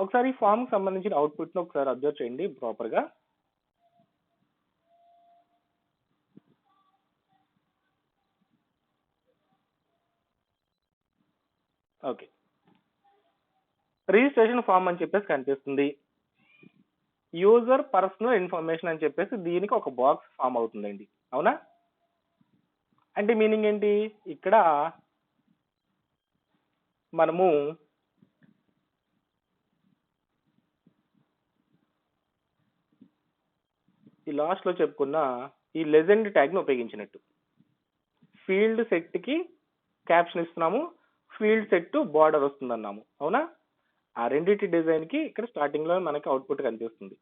ఒకసారి ఫామ్ కి సంబంధించిన అవుట్పుట్ ను ఒకసారి అబ్జర్వ్ చేయండి ప్రాపర్ గా. ఓకే, రిజిస్ట్రేషన్ ఫామ్ అని చెప్పేసి కనిపిస్తుంది. యూజర్ పర్సనల్ ఇన్ఫర్మేషన్ అని చెప్పేసి దీనికి ఒక బాక్స్ ఫామ్ అవుతుందండి. అవునా, అంటే మీనింగ్ ఏంటి, ఇక్కడ మనము ఈ లాస్ట్ లో చెప్పుకున్న ఈ లెజెండ్ ట్యాగ్ ను ఉపయోగించినట్టు ఫీల్డ్ సెట్ కి క్యాప్షన్ ఇస్తున్నాము, ఫీల్డ్ సెట్ బార్డర్ వస్తుందన్నాము. అవునా, ఆ రెండింటి డిజైన్ కి ఇక్కడ స్టార్టింగ్ లో మనకి అవుట్పుట్ కనిపిస్తుంది.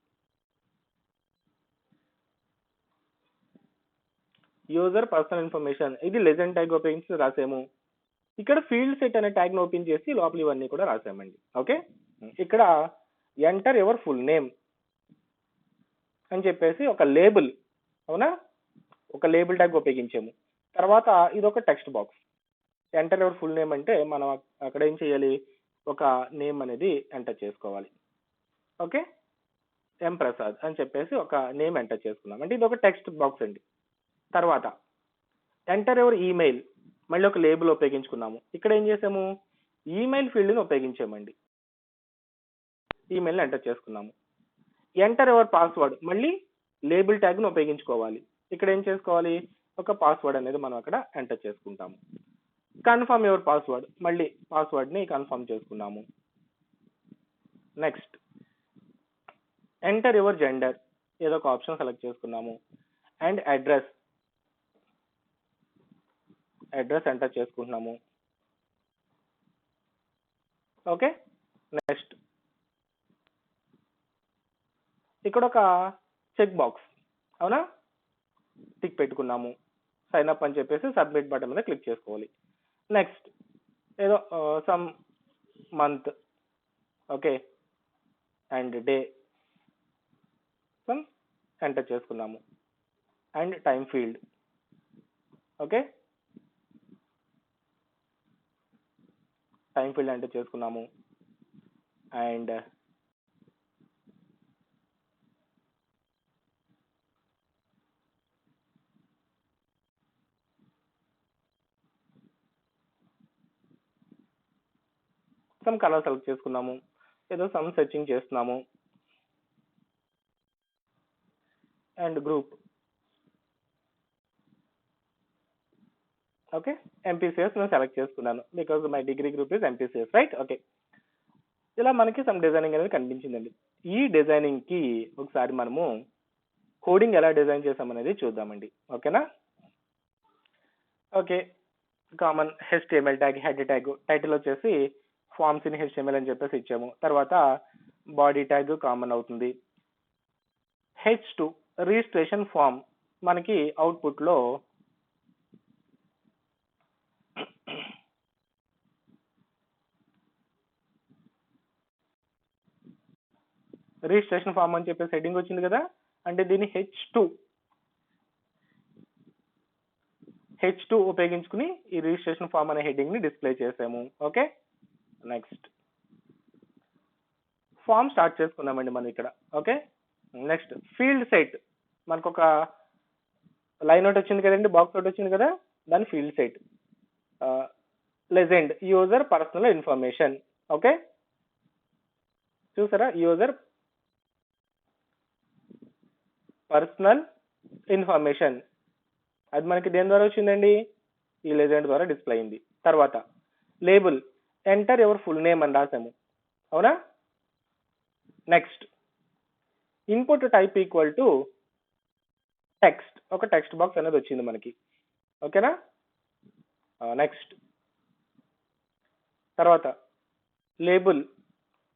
యూజర్ పర్సనల్ ఇన్ఫర్మేషన్ ఇది లెజెండ్ ట్యాగ్ ఉపయోగించి రాసాము. ఇక్కడ ఫీల్డ్ సెట్ అనే ట్యాగ్ ను ఓపెన్ చేసి లోపల ఇవన్నీ కూడా రాసామండి. ఓకే, ఇక్కడ ఎంటర్ యువర్ ఫుల్ నేమ్ అని చెప్పేసి ఒక లేబుల్, అవునా, ఒక లేబుల్ ట్యాగ్ ఉపయోగించాము. తర్వాత ఇది ఒక text box. Enter your full name అంటే మనం అక్కడ ఏం చేయాలి, ఒక నేమ్ అనేది ఎంటర్ చేసుకోవాలి. ఓకే, ఎం ప్రసాద్ అని చెప్పేసి ఒక నేమ్ ఎంటర్ చేసుకున్నాం. అంటే ఇది ఒక టెక్స్ట్ బాక్స్ అండి. తర్వాత ఎంటర్ యువర్ ఈమెయిల్, మళ్ళీ ఒక లేబుల్ ఉపయోగించుకున్నాము. ఇక్కడ ఏం చేసాము, ఈమెయిల్ ఫీల్డ్ ని ఉపయోగించామండి. ఈమెయిల్ ని ఎంటర్ చేసుకున్నాము. ఎంటర్ యువర్ పాస్వర్డ్, మళ్ళీ లేబుల్ ట్యాగ్ ను ఉపయోగించుకోవాలి. ఇక్కడ ఏం చేసుకోవాలి, ఒక పాస్వర్డ్ అనేది మనం అక్కడ ఎంటర్ చేసుకుంటాము. కన్ఫర్మ్ యువర్ పాస్వర్డ్, మళ్ళీ పాస్వర్డ్ ని కన్ఫర్మ్ చేసుకున్నాము. నెక్స్ట్ ఎంటర్ యువర్ జెండర్, ఏదో ఒక ఆప్షన్ సెలెక్ట్ చేసుకున్నాము. అండ్ అడ్రస్ ఎంటర్ చేసుకుంటున్నాము. ఓకే, నెక్స్ట్ ఇక్కడ ఒక చెక్ బాక్స్, అవునా, టిక్ పెట్టుకున్నాము. సైన్ అప్ అని చెప్పేసి సబ్మిట్ బటన్ మీద క్లిక్ చేసుకోవాలి. నెక్స్ట్ ఏదో some month, okay, and day some enter చేసుకున్నాము, and time field, okay, time field enter చేసుకున్నాము, అండ్ సమ్ కలర్ సెలెక్ట్ చేసుకున్నాము, ఏదో సమ్ సెర్చింగ్ చేస్తున్నాము, అండ్ గ్రూప్, ఓకే, ఎంపీసీఎస్ నేను సెలెక్ట్ చేసుకున్నాను because my degree group is MPCS, right, okay. ఇలా మనకి సమ్ డిజైనింగ్ అనేది కనిపించిందండి. ఈ డిజైనింగ్ కి ఒకసారి మనము కోడింగ్ ఎలా డిజైన్ చేసామనేది చూద్దామండి, ఓకేనా. Okay, common HTML tag, head tag, title వచ్చేసి ఫార్మ్స్ ఇన్ HTML అని చెప్పేసి ఇచ్చాము. తర్వాత బాడీ ట్యాగ్ కామన్ అవుతుంది. H2 రిజిస్ట్రేషన్ ఫామ్ మనకి అవుట్పుట్ లో రిజిస్ట్రేషన్ ఫామ్ అని చెప్పేసి హెడ్డింగ్ వచ్చింది కదా, అంటే దీన్ని H2 ఉపయోగించుకుని ఈ రిజిస్ట్రేషన్ ఫామ్ అనే హెడ్డింగ్ ని డిస్ప్లే చేసాము. ఓకే, నెక్స్ట్ ఫామ్ స్టార్ట్ చేసుకున్నామండి మనం ఇక్కడ. ఓకే, నెక్స్ట్ ఫీల్డ్ సెట్, మనకు ఒక లైన్ ఒకటి వచ్చింది కదండి, బాక్స్ ఒకటి వచ్చింది కదా, దాని field set legend user personal information. Okay, చూసారా, యూజర్ పర్సనల్ ఇన్ఫర్మేషన్, అది మనకి దేని ద్వారా వచ్చిందండి, ఈ లెజెండ్ ద్వారా డిస్ప్లే అయింది. తర్వాత label enter your full name అని రాసాము, అవునా. Next input type equal to text, ఒక టెక్స్ట్ బాక్స్ అనేది వచ్చింది మనకి, ఓకేనా. నెక్స్ట్ తర్వాత లేబుల్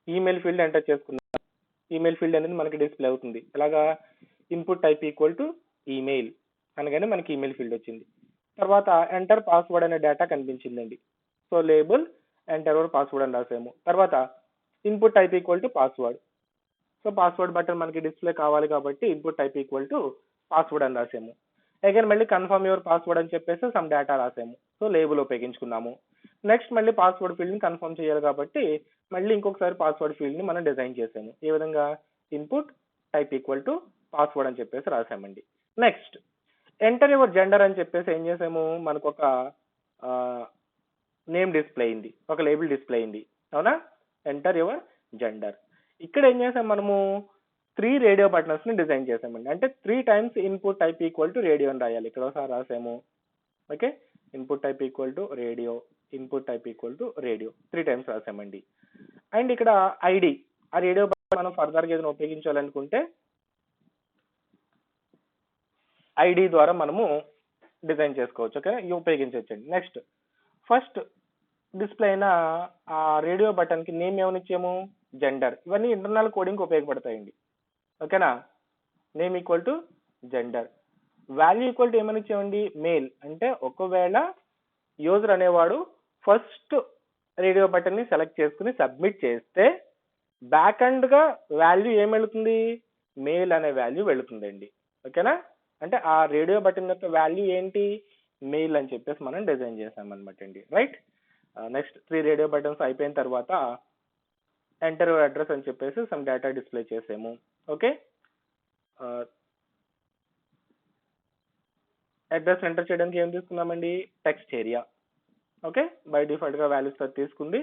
ఈమెయిల్ ఫీల్డ్ ఎంటర్ చేసుకున్నాం, ఈమెయిల్ ఫీల్డ్ అనేది మనకి డిస్ప్లే అవుతుంది. ఎలాగా, input type equal to email అనగానే మనకి ఈమెయిల్ ఫీల్డ్ వచ్చింది. తర్వాత ఎంటర్ పాస్వర్డ్ అనే డేటా కనిపించిందండి, so label enter your password అని రాసాము. తర్వాత input type equal to password, so password button మనకి డిస్ప్లే కావాలి కాబట్టి input type equal to password అని రాసాము. అగైన్ మళ్ళీ కన్ఫర్మ్ యువర్ పాస్వర్డ్ అని చెప్పేసి సమ్ డేటా రాసాము, సో లేబుల్ ఉపయోగించుకున్నాము. నెక్స్ట్ మళ్ళీ పాస్వర్డ్ ఫీల్డ్ ని కన్ఫర్మ్ చేయాలి కాబట్టి మళ్ళీ ఇంకొకసారి పాస్వర్డ్ ఫీల్డ్ ని మనం డిజైన్ చేసాము. ఈ విధంగా input type equal to password అని చెప్పేసి రాసామండి. నెక్స్ట్ ఎంటర్ యువర్ జెండర్ అని చెప్పేసి ఏం చేసాము, మనకు ఒక నేమ్ డిస్ప్లే అయింది, ఒక లేబుల్ డిస్ప్లే అయింది, అవునా. ఎంటర్ యువర్ జెండర్, ఇక్కడ ఏం చేసాం మనము 3 రేడియో బటన్స్ ని డిజైన్ చేసామండి. అంటే 3 times input type equal to radio అని రాయాలి. ఇక్కడ ఒకసారి రాసాము, okay, input type equal to radio, input type equal to radio 3 times రాసామండి. అండ్ ఇక్కడ ఐడి, ఆ రేడియో బటన్ మనం ఫర్దర్ గా ఏదైనా ఉపయోగించాలనుకుంటే ఐడి ద్వారా మనము డిజైన్ చేసుకోవచ్చు, ఓకే, ఇవి ఉపయోగించవచ్చండి. నెక్స్ట్ ఫస్ట్ డిస్ప్లే అయిన ఆ రేడియో బటన్ కి నేమ్ ఏమని ఇచ్చాము, జెండర్. ఇవన్నీ ఇంటర్నల్ కోడింగ్ ఉపయోగపడతాయండి, ఓకేనా. Name equal to gender, value equal to ఏమని ఇచ్చామండి, మేల్. అంటే ఒకవేళ యూజర్ అనేవాడు ఫస్ట్ రేడియో బటన్ ని సెలెక్ట్ చేసుకుని సబ్మిట్ చేస్తే బ్యాక్ అండ్ గా వాల్యూ ఏం వెళుతుంది, మేల్ అనే వాల్యూ వెళుతుందండి, ఓకేనా. అంటే ఆ రేడియో బటన్ యొక్క వాల్యూ ఏంటి, మెయిల్ అని చెప్పేసి మనం డిజైన్ చేసాం అనమాట అండి, రైట్. నెక్స్ట్ 3 రేడియో బటన్స్ అయిపోయిన తర్వాత ఎంటర్ యువర్ అడ్రస్ అని చెప్పేసి సమ్ డేటా డిస్ప్లే చేసాము. ఓకే, అడ్రస్ ఎంటర్ చేయడానికి ఏం తీసుకున్నామండి, text area. Okay, by default గా వాల్యూస్ తీసుకుంది.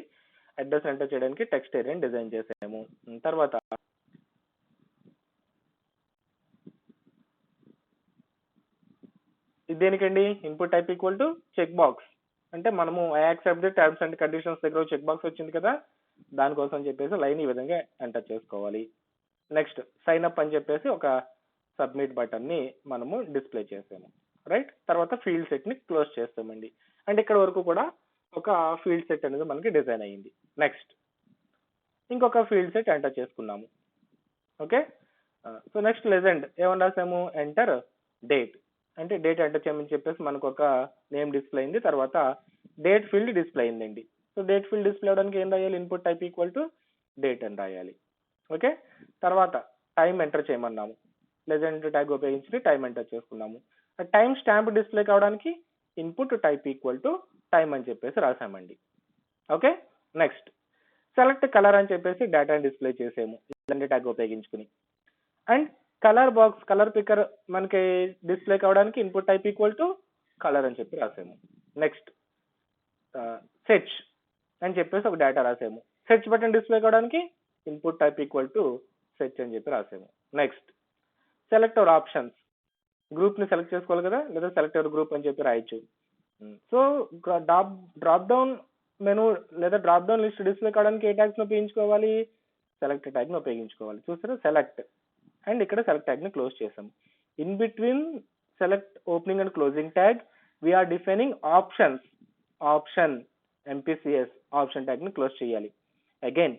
అడ్రస్ ఎంటర్ చేయడానికి టెక్స్ట్ ఏరియాని డిజైన్ చేసాము. తర్వాత ఇది దేనికండి, input type equal to check box, అంటే మనము I accept the terms and conditions దగ్గర చెక్ బాక్స్ వచ్చింది కదా, దానికోసం చెప్పేసి లైన్ ఈ విధంగా ఎంటర్ చేసుకోవాలి. నెక్స్ట్ సైన్ అప్ అని చెప్పేసి ఒక సబ్మిట్ బటన్ ని మనము డిస్ప్లే చేసాము, రైట్. తర్వాత ఫీల్డ్ సెట్ ని క్లోజ్ చేస్తామండి. అండ్ ఇక్కడ వరకు కూడా ఒక ఫీల్డ్ సెట్ అనేది మనకి డిజైన్ అయ్యింది. నెక్స్ట్ ఇంకొక ఫీల్డ్ సెట్ ఎంటర్ చేసుకున్నాము, ఓకే. సో నెక్స్ట్ లెజెండ్ ఏమని రాసాము, ఎంటర్ డేట్. అంటే డేట్ ఎంటర్ చేయమని చెప్పేసి మనకు ఒక నేమ్ డిస్ప్లే అయింది, తర్వాత డేట్ ఫీల్డ్ డిస్ప్లే అయిందండి. సో డేట్ ఫీల్డ్ డిస్ప్లే అవడానికి ఏం రాయాలి, input type equal to date అని రాయాలి. ఓకే, తర్వాత టైం ఎంటర్ చేయమన్నాము, లెజెండ్ ట్యాగ్ ఉపయోగించి టైం ఎంటర్ చేసుకున్నాము. టైం స్టాంప్ డిస్ప్లే కావడానికి input type equal to time అని చెప్పేసి రాసామండి. ఓకే, నెక్స్ట్ సెలెక్ట్ కలర్ అని చెప్పేసి డేటాని డిస్ప్లే చేసాము లెజెండ్ ట్యాగ్ ఉపయోగించుకుని. And colour box, colour picker మనకి డిస్ప్లే కావడానికి input type equal to colour అని చెప్పి రాసాము. నెక్స్ట్ సెర్చ్ అని చెప్పేసి ఒక డేటా రాసాము, సెర్చ్ బటన్ డిస్ప్లే కావడానికి input type equal to search అని చెప్పి రాసాము. Next select our options, group ని సెలెక్ట్ చేసుకోవాలి కదా, లేదా సెలెక్ట్ అవర్ గ్రూప్ అని చెప్పి రాయొచ్చు. సో డ్రాప్ డౌన్ మెనూ లేదా డ్రాప్ డౌన్ లిస్ట్ డిస్ప్లే కావడానికి ఏ ట్యాగ్స్ ని ఉపయోగించుకోవాలి, సెలెక్ట్ ట్యాగ్ ని ఉపయోగించుకోవాలి. చూసారా, సెలెక్ట్ అండ్ ఇక్కడ సెలెక్ట్ ట్యాగ్ ని క్లోజ్ చేసాం. In between select opening and closing tag we are defining options, option MPCS option tag ని క్లోజ్ చేయాలి. అగైన్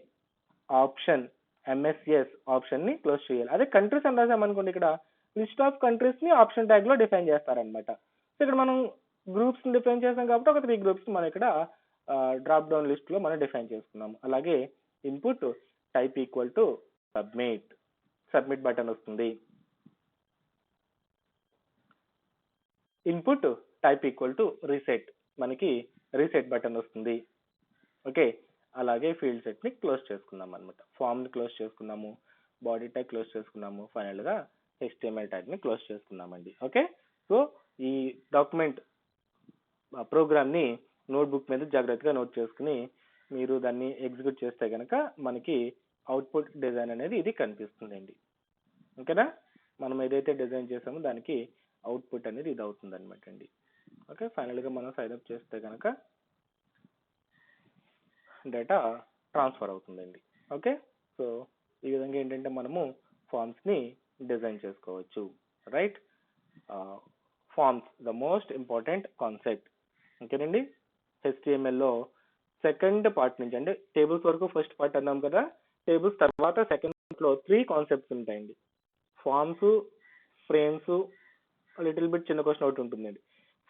ఆప్షన్ ఎంఎస్సిఎస్ ఆప్షన్ ని క్లోజ్ చేయాలి. అదే కంట్రీస్ అని రాసామనుకోండి, ఇక్కడ లిస్ట్ ఆఫ్ కంట్రీస్ ని ఆప్షన్ ట్యాగ్ లో డిఫైన్ చేస్తారనమాట. సో ఇక్కడ మనం గ్రూప్స్ ని డిఫైన్ చేసాం కాబట్టి ఒక 3 గ్రూప్స్ మనం ఇక్కడ డ్రాప్ డౌన్ లిస్ట్ లో మనం డిఫైన్ చేసుకున్నాము. అలాగే input type equal to submit, submit button వస్తుంది. Input type equal to reset, మనకి రీసెట్ బటన్ వస్తుంది. ఓకే, అలాగే ఫీల్డ్ సెట్ ని క్లోజ్ చేసుకున్నాం అనమాట. ఫామ్ ని క్లోజ్ చేసుకున్నాము, బాడీ ట్యాగ్ క్లోజ్ చేసుకున్నాము, ఫైనల్ గా HTML ట్యాగ్ ని క్లోజ్ చేసుకున్నామండి. ఓకే, సో ఈ డాక్యుమెంట్ ప్రోగ్రామ్ ని నోట్బుక్ మీద జాగ్రత్తగా నోట్ చేసుకుని మీరు దాన్ని ఎగ్జిక్యూట్ చేస్తే కనుక మనకి అవుట్పుట్ డిజైన్ అనేది ఇది కనిపిస్తుందండి. ఓకేనా, మనం ఏదైతే డిజైన్ చేసామో దానికి అవుట్పుట్ అనేది ఇది అవుతుంది అనమాట అండి. ఓకే, ఫైనల్ గా మనం సైన్ అప్ చేస్తే కనుక డేటా ట్రాన్స్ఫర్ అవుతుందండి. ఓకే, సో ఈ విధంగా ఏంటంటే మనము ఫార్మ్స్ ని డిజైన్ చేసుకోవచ్చు. Right, forms the most important concept. ఓకేనండి, HTML లో సెకండ్ పార్ట్ నుంచి అంటే టేబుల్స్ వరకు ఫస్ట్ పార్ట్ అన్నాం కదా, టేబుల్స్ తర్వాత సెకండ్ లో 3 కాన్సెప్ట్స్ ఉంటాయండి. ఫార్మ్స్, ఫ్రేమ్స్, లిటిల్ బిట్ చిన్న క్వశ్చన్ ఒకటి ఉంటుందండి.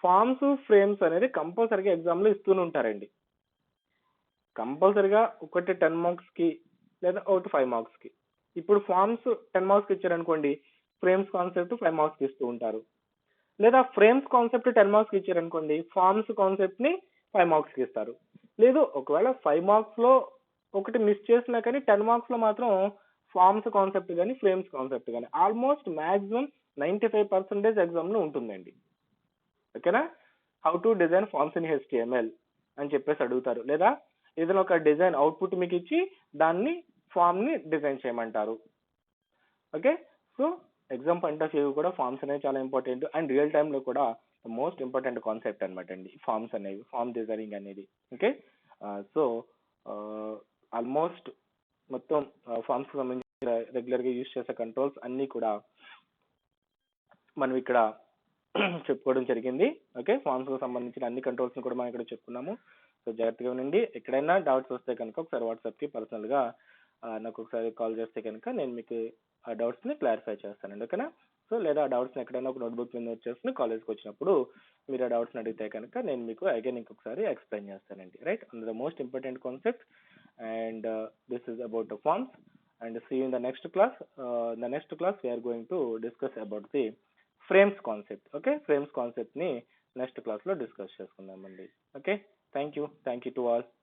ఫార్మ్స్, ఫ్రేమ్స్ అనేది కంపల్సరీగా ఎగ్జామ్ లో ఇస్తూనే ఉంటారండి. కంపల్సరీగా ఒకటి 10 మార్క్స్ కి లేదా ఒకటి 5 మార్క్స్ కి. ఇప్పుడు ఫార్మ్స్ 10 మార్క్స్ ఇచ్చారనుకోండి, ఫ్రేమ్స్ కాన్సెప్ట్ 5 మార్క్స్ ఇస్తూ ఉంటారు. లేదా ఫ్రేమ్స్ కాన్సెప్ట్ 10 మార్క్స్ ఇచ్చారనుకోండి, ఫార్మ్స్ కాన్సెప్ట్ ని 5 మార్క్స్ కి ఇస్తారు. లేదు ఒకవేళ 5 మార్క్స్ లో ఒకటి మిస్ చేసినా కానీ 10 మార్క్స్ లో మాత్రం ఫార్మ్స్ కాన్సెప్ట్ కానీ ఫ్రేమ్స్ కాన్సెప్ట్ కానీ ఆల్మోస్ట్ మాక్సిమం 95% ఎగ్జామ్ లో ఉంటుందండి. ఓకేనా, how to design forms in HTML అని చెప్పేసి అడుగుతారు, లేదా ఏదైనా ఒక డిజైన్ అవుట్పుట్ మీకు ఇచ్చి దాన్ని ఫామ్ ని డిజైన్ చేయమంటారు. Okay, so exam point of view కూడా ఫార్మ్స్ అనేవి చాలా ఇంపార్టెంట్ అండ్ రియల్ టైమ్ లో కూడా మోస్ట్ ఇంపార్టెంట్ కాన్సెప్ట్ అనమాట అండి ఫార్మ్స్ అనేవి, ఫార్మ్ డిజైనింగ్ అనేది. ఓకే, సో ఆల్మోస్ట్ మొత్తం ఫార్మ్స్ కి సంబంధించి రెగ్యులర్ గా యూజ్ చేసే కంట్రోల్స్ అన్ని కూడా మనం ఇక్కడ చెప్పుకోవడం జరిగింది. ఓకే, ఫార్మ్స్ కు సంబంధించిన అన్ని కంట్రోల్స్ ని కూడా మనం ఇక్కడ చెప్పుకున్నాము. సో జాగ్రత్తగా ఉండండి. ఎక్కడైనా డౌట్స్ వస్తే కనుక ఒకసారి వాట్సాప్ కి పర్సనల్ గా నాకు ఒకసారి కాల్ చేస్తే కనుక నేను మీకు ఆ డౌట్స్ ని క్లారిఫై చేస్తానండి. ఓకేనా, సో లేదా ఆ డౌట్స్ ని ఎక్కడైనా ఒక నోట్బుక్ మీద నోట్ చేసుకుని కాలేజ్కి వచ్చినప్పుడు మీరు ఆ డౌట్స్ ని అడిగితే కనుక నేను మీకు అగైన్ ఇంకొకసారి ఎక్స్ప్లెయిన్ చేస్తానండి. Right, the most important concept and this is about the forms and see in the next class. The next class we are going to discuss about the frames concept. Okay, frames concept ని నెక్స్ట్ క్లాస్ లో డిస్కస్ చేసుకుందామండి. Okay, thank you to all.